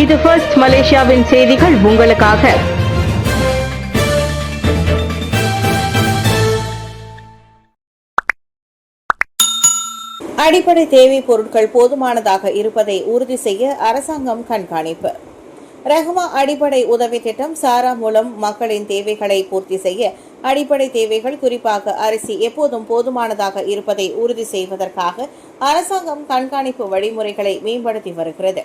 இது ஃபர்ஸ்ட் மலேசியாவின் செய்திகள் உங்களுக்காக. அடிப்படை தேவை பொருட்கள் போதுமானதாக இருப்பதை உறுதி செய்ய அரசாங்கம் கண்காணிப்பு. ரஹ்மா அடிப்படை உதவி திட்டம் சாரா மூலம் மக்களின் தேவைகளை பூர்த்தி செய்ய அடிப்படை தேவைகள் குறிப்பாக அரிசி எப்போதும் போதுமானதாக இருப்பதை உறுதி செய்வதற்காக அரசாங்கம் கண்காணிப்பு வழிமுறைகளை மேம்படுத்தி வருகிறது.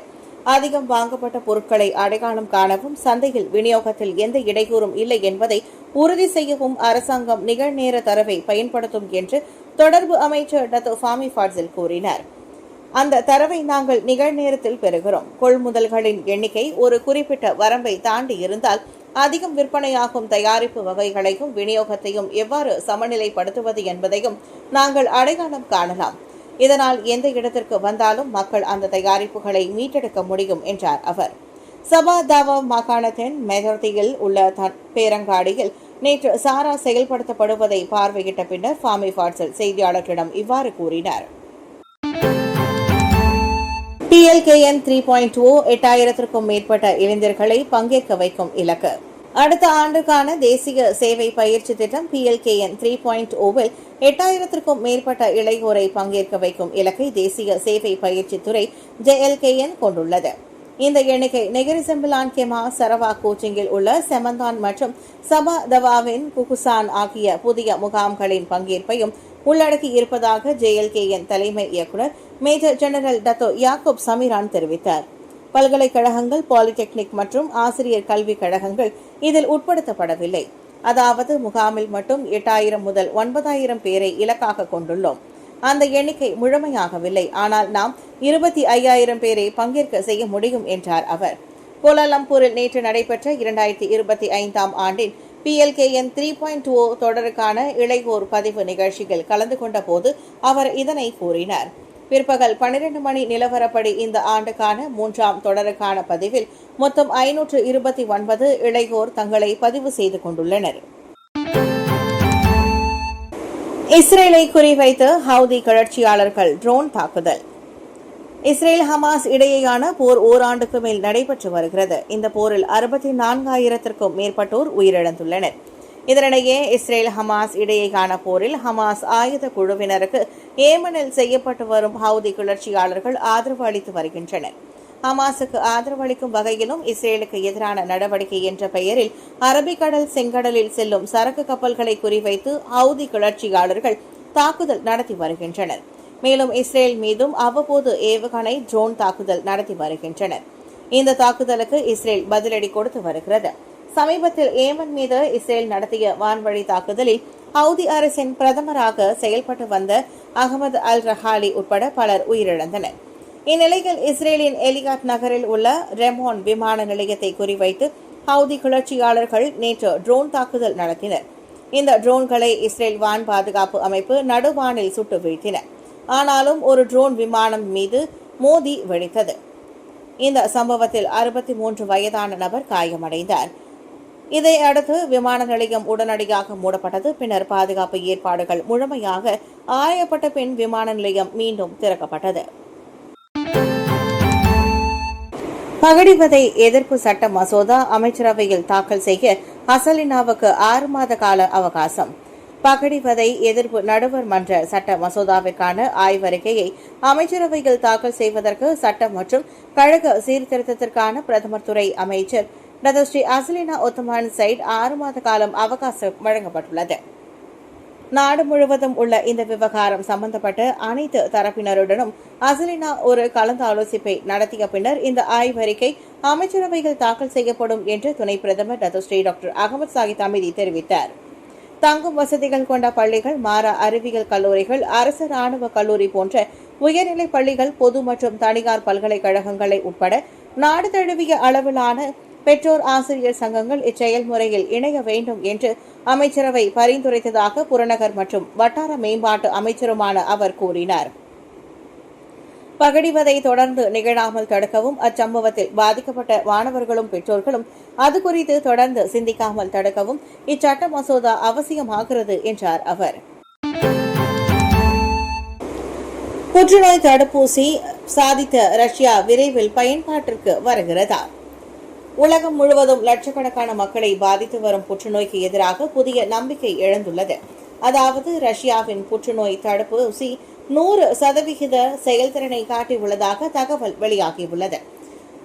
அதிகம் வாங்கப்பட்ட பொருட்களை அடையாளம் காணவும் சந்தையில் விநியோகத்தில் எந்த இடையூறும் இல்லை என்பதை உறுதி செய்யவும் அரசாங்கம் நிகழ்நேர தரவை பயன்படுத்தும் என்று தொடர்பு அமைச்சர் டத்தோ ஃபாமி ஃபாட்சில் கூறினார். அந்த தரவை நாங்கள் நிகழ்நேரத்தில் பெறுகிறோம். கொள்முதல்களின் எண்ணிக்கை ஒரு குறிப்பிட்ட வரம்பை தாண்டி இருந்தால் அதிகம் விற்பனையாகும் தயாரிப்பு வகைகளையும் விநியோகத்தையும் எவ்வாறு சமநிலைப்படுத்துவது என்பதையும் நாங்கள் அடையாளம் காணலாம். இதனால் எந்த இடத்திற்கு வந்தாலும் மக்கள் அந்த தயாரிப்புகளை மீட்டெடுக்க முடியும் என்றார் அவர். சபா தாவா மாகாணத்தின் மெதர்தியில் உள்ள பேரங்காடியில் நேற்று சாரா செயல்படுத்தப்படுவதை பார்வையிட்ட பின்னர் ஃபாமி ஃபாட்சல் செய்தியாளர்களிடம் இவ்வாறு கூறினார். PLKN 3.0 8000க்கும் மேற்பட்ட இளைஞர்களை பங்கேற்க வைக்கும் இலக்கு. அடுத்த ஆண்டுக்கான தேசிய சேவை பயிற்சி திட்டம் PLKN 3.0வில் 8000க்கும் மேற்பட்ட இளையோரை பங்கேற்க வைக்கும் இலக்கை தேசிய சேவை பயிற்சி துறை JLKN கொண்டுள்ளது. இந்த எண்ணிக்கை நெகிரி செம்பிலான் கெமா சரவா கோச்சிங்கில் உள்ள செமந்தான் மற்றும் சபா தவாவின் குகுசான் ஆகிய புதிய முகாம்களின் பங்கேற்பையும் உள்ளடக்கி இருப்பதாக JLKN தலைமை இயக்குநர் மேஜர் ஜெனரல் டத்தோ யாக்கூப் சமீரான் தெரிவித்தார். பல்கலைக்கழகங்கள், பாலிடெக்னிக் மற்றும் ஆசிரியர் கல்விக் கழகங்கள் இதில் உட்படுத்தப்படவில்லை. அதாவது முகாமில் மட்டும் 8000 முதல் 9000 பேரை இலக்காக கொண்டுள்ளோம். அந்த எண்ணிக்கை முழுமையாகவில்லை, ஆனால் நாம் 25,000 பேரை பங்கேற்க செய்ய முடியும் என்றார் அவர். கோலாலம்பூரில் நேற்று நடைபெற்ற 2025ஆம் ஆண்டின் PLKN 3.0 தொடருக்கான இளையோர் பதிவு நிகழ்ச்சியில் கலந்து கொண்ட போது அவர் இதனை கூறினார். பிற்பகல் 12 மணி நிலவரப்படி இந்த ஆண்டுக்கான 3ஆம் தொடருக்கான பதிவில் மொத்தம் 529 இளையோர் தங்களை பதிவு செய்து கொண்டுள்ளனர். இஸ்ரேலை குறிவைத்து ஹவுதி கிளர்ச்சியாளர்கள் ட்ரோன் தாக்குதல். இஸ்ரேல் ஹமாஸ் இடையேயான போர் ஓராண்டுக்கு மேல் நடைபெற்று வருகிறது. இந்த போரில் 64,000க்கும் மேற்பட்டோர் உயிரிழந்துள்ளனர். இதனிடையே இஸ்ரேல் ஹமாஸ் இடையேயான போரில் ஹமாஸ் ஆயுத குழுவினருக்கு ஏமனில் செய்யப்பட்டு வரும் ஹவுதி கிளர்ச்சியாளர்கள் ஆதரவு அளித்து வருகின்றனர். ஹமாஸுக்கு ஆதரவளிக்கும் வகையிலும் இஸ்ரேலுக்கு எதிரான நடவடிக்கை என்ற பெயரில் அரபிக்கடல் செங்கடலில் செல்லும் சரக்கு கப்பல்களை குறிவைத்து ஹவுதி கிளர்ச்சியாளர்கள் தாக்குதல் நடத்தி வருகின்றனர். மேலும் இஸ்ரேல் மீதும் அவ்வப்போது ஏவுகணை, ட்ரோன் தாக்குதல் நடத்தி வருகின்றனர். இந்த தாக்குதலுக்கு இஸ்ரேல் பதிலடி கொடுத்து வருகிறது. சமீபத்தில் ஏமன் மீது இஸ்ரேல் நடத்திய வான்வழி தாக்குதலில் ஹவுதி அரசின் பிரதமராக செயல்பட்டு வந்த அகமது அல் ரஹாலி உட்பட பலர் உயிரிழந்தனர். இந்நிலையில் இஸ்ரேலின் எலியாட் நகரில் உள்ள ரெமோன் விமான நிலையத்தை குறிவைத்து ஹவுதி கிளர்ச்சியாளர்கள் நேற்று ட்ரோன் தாக்குதல் நடத்தினர். இந்த ட்ரோன்களை இஸ்ரேல் வான் பாதுகாப்பு அமைப்பு நடுவானில் சுட்டு வீழ்த்தினர். ஆனாலும் ஒரு ட்ரோன் விமானம் மீது மோதி வெடித்தது. இந்த சம்பவத்தில் 63 வயதான நபர் காயமடைந்தார். இதையடுத்து விமான நிலையம் உடனடியாக மூடப்பட்டது. பின்னர் பாதுகாப்பு ஏற்பாடுகள் முழுமையாக ஆராயப்பட்ட பின் விமான நிலையம் மீண்டும் திறக்கப்பட்டது. பகடிவதை எதிர்ப்பு சட்ட மசோதா அமைச்சரவையில் தாக்கல் செய்ய ஹசலினாவுக்கு 6 மாத கால அவகாசம். பகடிவதை எதிர்ப்பு நடுவர் மன்ற சட்ட மசோதாவிற்கான ஆய்வறிக்கையை அமைச்சரவையில் தாக்கல் செய்வதற்கு சட்டம் மற்றும் கழக சீர்திருத்தத்திற்கான பிரதமர் துறை அமைச்சர் Dato Sri Azalina Ottoman side 6 மாத காலம் அவகாசம் வழங்கப்பட்டுள்ளது. நாடு முழுவதும் உள்ள இந்த விவகாரம் சம்பந்தப்பட்ட அனைத்து தரப்பினருடனும் அசலினா ஒரு கலந்தாலோசிப்பை நடத்திய பின்னர் இந்த ஆய்வறிக்கை அமைச்சரவையில் தாக்கல் செய்யப்படும் என்று துணை பிரதமர் டத்தோ ஸ்ரீ டாக்டர் அகமது சாகித் அமீதி தெரிவித்தார். தங்கும் வசதிகள் கொண்ட பள்ளிகள், மாரா அறிவியல் கல்லூரிகள், அரசு ராணுவ கல்லூரி போன்ற உயர்நிலை பள்ளிகள், பொது மற்றும் தனியார் பல்கலைக்கழகங்களை உட்பட நாடு தழுவிய அளவிலான பெற்றோர் ஆசிரியர் சங்கங்கள் இச்செயல்முறையில் இணைய வேண்டும் என்று அமைச்சரவை பரிந்துரைத்ததாக புறநகர் மற்றும் வட்டார மேம்பாட்டு அமைச்சருமான அவர் கூறினார். பகடிவதை தொடர்ந்து நிகழாமல் தடுக்கவும் அச்சம்பவத்தில் பாதிக்கப்பட்ட மாணவர்களும் பெற்றோர்களும் அது குறித்து தொடர்ந்து சிந்திக்காமல் தடுக்கவும் இச்சட்ட மசோதா அவசியமாகிறது என்றார் அவர். புற்றுநோய் தடுப்பூசி சாதித்த ரஷ்யா விரைவில் பயன்பாட்டிற்கு வருகிறதா? உலகம் முழுவதும் லட்சக்கணக்கான மக்களை பாதித்து வரும் புற்றுநோய்க்கு எதிராக புதிய நம்பிக்கை எழுந்துள்ளது. அதாவது ரஷ்யாவின் புற்றுநோய் தடுப்பூசி 100% செயல்திறனை காட்டியுள்ளதாக தகவல் வெளியாகியுள்ளது.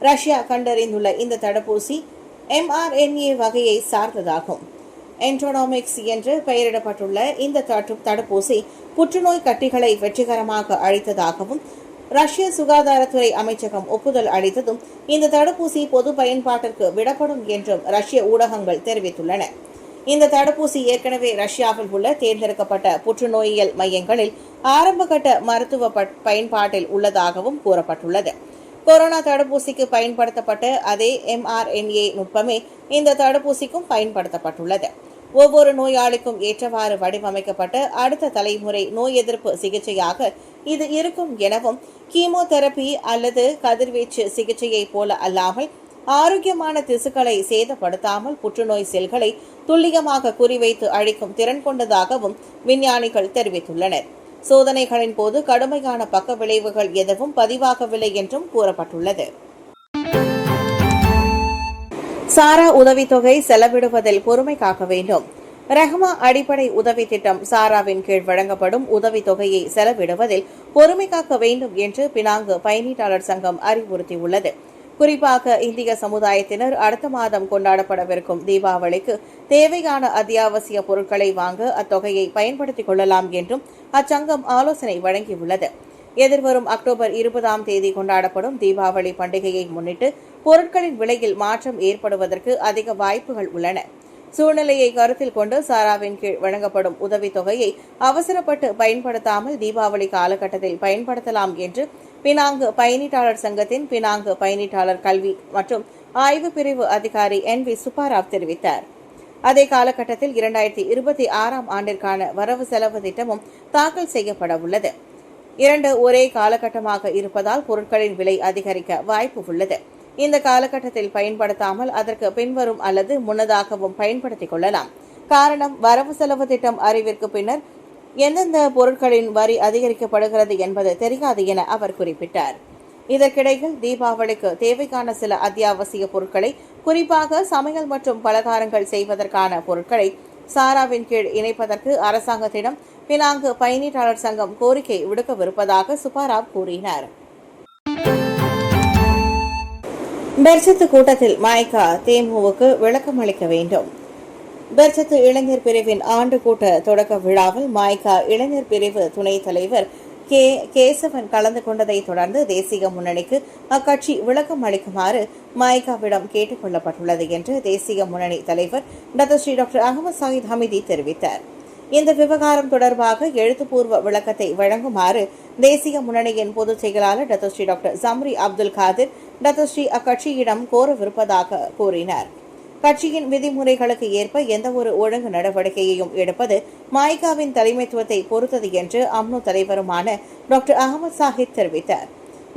ரஷ்யா கண்டறிந்துள்ள இந்த தடுப்பூசி mRNA வகையை சார்ந்ததாகும். என்ட்ரோனாமிக்ஸ் என்று பெயரிடப்பட்டுள்ள இந்த தடுப்பூசி புற்றுநோய் கட்டிகளை வெற்றிகரமாக அழித்ததாகவும் ரஷ்ய சுகாதாரத்துறை அமைச்சகம் ஒப்புதல் அளித்ததும் இந்த தடுப்பூசி பொது பயன்பாட்டிற்கு விடப்படும் என்றும் ரஷ்ய ஊடகங்கள் தெரிவித்துள்ளன. இந்த தடுப்பூசி ஏற்கனவே ரஷ்யாவில் உள்ள தேர்ந்தெடுக்கப்பட்ட புற்றுநோயியல் மையங்களில் ஆரம்பகட்ட மருத்துவ பயன்பாட்டில் உள்ளதாகவும் கூறப்பட்டுள்ளது. கொரோனா தடுப்பூசிக்கு பயன்படுத்தப்பட்ட அதே mRNA நுட்பமே இந்த தடுப்பூசிக்கும் பயன்படுத்தப்பட்டுள்ளது. ஒவ்வொரு நோயாளிக்கும் ஏற்றவாறு வடிவமைக்கப்பட்ட அடுத்த தலைமுறை நோய் எதிர்ப்பு சிகிச்சையாக இது இருக்கும் எனவும், கீமோதெரபி அல்லது கதிர்வீச்சு சிகிச்சையைப் போல அல்லாமல் ஆரோக்கியமான திசுக்களை சேதப்படுத்தாமல் புற்றுநோய் செல்களை துல்லியமாக குறிவைத்து அழிக்கும் திறன் கொண்டதாகவும் விஞ்ஞானிகள் தெரிவித்துள்ளனர். சோதனைகளின் போது கடுமையான பக்க விளைவுகள் எதுவும் பதிவாகவில்லை என்றும் கூறப்பட்டுள்ளது. சாரா உதவித்தொகை செலவிடுவதில் பொறுமை காக்க வேண்டும். ரஹ்மா அடிப்படை உதவி திட்டம் சாராவின் கீழ் வழங்கப்படும் உதவித்தொகையை செலவிடுவதில் பொறுமை காக்க வேண்டும் என்று பினாங்கு பயணீட்டாளர் சங்கம் அறிவுறுத்தியுள்ளது. குறிப்பாக இந்திய சமுதாயத்தினர் அடுத்த மாதம் கொண்டாடப்படவிருக்கும் தீபாவளிக்கு தேவையான அத்தியாவசிய பொருட்களை வாங்க அத்தொகையை பயன்படுத்திக் கொள்ளலாம் என்றும் அச்சங்கம் ஆலோசனை வழங்கியுள்ளது. எதிர்வரும் அக்டோபர் 20 கொண்டாடப்படும் தீபாவளி பண்டிகையை முன்னிட்டு பொருட்களின் விலையில் மாற்றம் ஏற்படுவதற்கு அதிக வாய்ப்புகள் உள்ளன. சூழ்நிலையை கருத்தில் கொண்டு சாராவின் கீழ் வழங்கப்படும் உதவித்தொகையை அவசரப்பட்டு பயன்படுத்தாமல் தீபாவளி காலகட்டத்தில் பயன்படுத்தலாம் என்று பினாங்கு பயணீட்டாளர் சங்கத்தின் பினாங்கு பயணீட்டாளர் கல்வி மற்றும் ஆய்வு பிரிவு அதிகாரி NV சுப்பாராவ் தெரிவித்தார். அதே காலகட்டத்தில் 2026 ஆண்டிற்கான வரவு செலவு திட்டமும் தாக்கல் செய்யப்பட உள்ளது. 2 ஒரே காலகட்டமாக இருப்பதால் பொருட்களின் விலை அதிகரிக்க வாய்ப்பு உள்ளது. இந்த காலகட்டத்தில் பயன்படுத்தாமல் அதற்கு பின்வரும் அல்லது முன்னதாகவும் பயன்படுத்திக் கொள்ளலாம். காரணம், வரவு செலவு திட்டம் அறிவிற்கு பின்னர் எந்தெந்த பொருட்களின் வரி அதிகரிக்கப்படுகிறது என்பது தெரியாது என அவர் குறிப்பிட்டார். இதற்கிடையில் தீபாவளிக்கு தேவையான சில அத்தியாவசிய பொருட்களை, குறிப்பாக சமையல் மற்றும் பலகாரங்கள் செய்வதற்கான பொருட்களை சாராவின் கீழ் இணைப்பதற்கு அரசாங்கத்திடம் பினாங்கு பயணீட்டாளர் சங்கம் கோரிக்கை விடுக்கவிருப்பதாக சுப்பாராவ் கூறினார். பெர்சத்து கூட்டத்தில் மாய்கா தேமுவுக்கு விளக்கம் அளிக்க வேண்டும். பெர்சத்து இளைஞர் பிரிவின் ஆண்டு கூட்ட தொடக்க விழாவில் மாய்கா இளைஞர் பிரிவு துணைத் தலைவர் கேசவன் கலந்து கொண்டதை தொடர்ந்து தேசிய முன்னணிக்கு அக்கட்சி விளக்கம் அளிக்குமாறு மாய்காவிடம் கேட்டுக் கொள்ளப்பட்டுள்ளது என்று தேசிய முன்னணி தலைவர் டாக்டர் அகமது சாஹித் ஹமிதி தெரிவித்தார். இந்த விவகாரம் தொடர்பாக எழுத்துப்பூர்வ விளக்கத்தை வழங்குமாறு தேசிய முன்னணியின் பொதுச் செயலாளர் டாக்டர் ஜம்ரி அப்துல் காதிர் அக்கட்சியிடம் கோரவிருப்பதாக கூறினார். கட்சியின் விதிமுறைகளுக்கு ஏற்ப எந்தவொரு ஒழுங்கு நடவடிக்கையையும் எடுப்பது மாய்காவின் தலைமைத்துவத்தை பொறுத்தது என்று அம்னோ தலைவருமான டாக்டர் அகமது சாஹித் தெரிவித்தார்.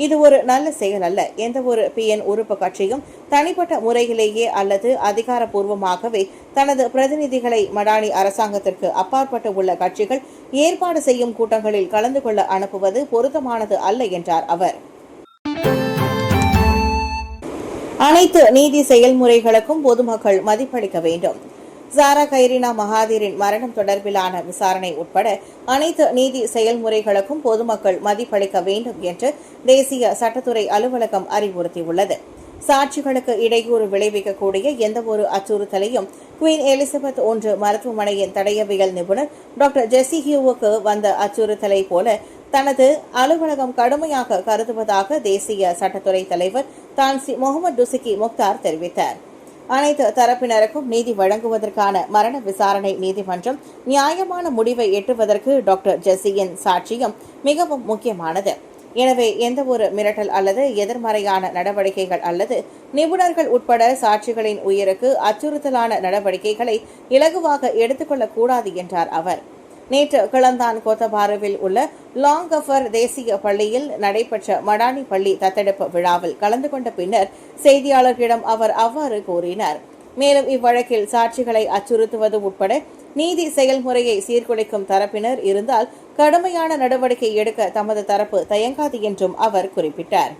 இது ஒரு நல்ல செயல் அல்ல. எந்தவொரு PN உறுப்பு கட்சியும் தனிப்பட்ட முறையிலேயே அல்லது அதிகாரப்பூர்வமாகவே தனது பிரதிநிதிகளை மடானி அரசாங்கத்திற்கு அப்பாற்பட்டு உள்ள கட்சிகள் ஏற்பாடு செய்யும் கூட்டங்களில் கலந்து கொள்ள அனுப்புவது பொருத்தமானது அல்ல என்றார் அவர். அனைத்து நீதி செயல்முறைகளுக்கும் பொதுமக்கள் மதிப்பளிக்க வேண்டும். சாரா கைரினா மகாதீரின் மரணம் தொடர்பிலான விசாரணை உட்பட அனைத்து நீதி செயல்முறைகளுக்கும் பொதுமக்கள் மதிப்பளிக்க வேண்டும் என்று தேசிய சட்டத்துறை அலுவலகம் அறிவுறுத்தியுள்ளது. சாட்சிகளுக்கு இடையூறு விளைவிக்கக்கூடிய எந்தவொரு அச்சுறுத்தலையும் குவீன் எலிசபெத் I மருத்துவமனையின் தடயவியல் நிபுணர் டாக்டர் ஜெசி ஹியூவுக்கு வந்த அச்சுறுத்தலை போல தனது அலுவலகம் கடுமையாக கருதுவதாக தேசிய சட்டத்துறை தலைவர் தான்சி முகமது டுசிகி முக்தார் தெரிவித்தார். அனைத்து தரப்பினருக்கும் நீதி வழங்குவதற்கான மரண விசாரணை நீதிமன்றம் நியாயமான முடிவை எட்டுவதற்கு டாக்டர் ஜெசியின் சாட்சியம் மிகவும் முக்கியமானது. எனவே எந்தவொரு மிரட்டல் அல்லது எதிர்மறையான நடவடிக்கைகள் அல்லது நிபுணர்கள் உட்பட சாட்சிகளின் உயிருக்கு அச்சுறுத்தலான நடவடிக்கைகளை இலகுவாக எடுத்துக்கொள்ளக்கூடாது என்றார் அவர். நேற்று கிளந்தான் கோத்தபாருவில் உள்ள லாங்கஃபர் தேசிய பள்ளியில் நடைபெற்ற மடானி பள்ளி தத்தெடுப்பு விழாவில் கலந்து கொண்ட பின்னர் செய்தியாளர்களிடம் அவர் அவ்வாறு கூறினார். மேலும் இவ்வழக்கில் சாட்சிகளை அச்சுறுத்துவது உட்பட நீதி செயல்முறையை சீர்குலைக்கும் தரப்பினர் இருந்தால் கடுமையான நடவடிக்கை எடுக்க தமது தரப்பு தயங்காது என்றும் அவர் குறிப்பிட்டார்.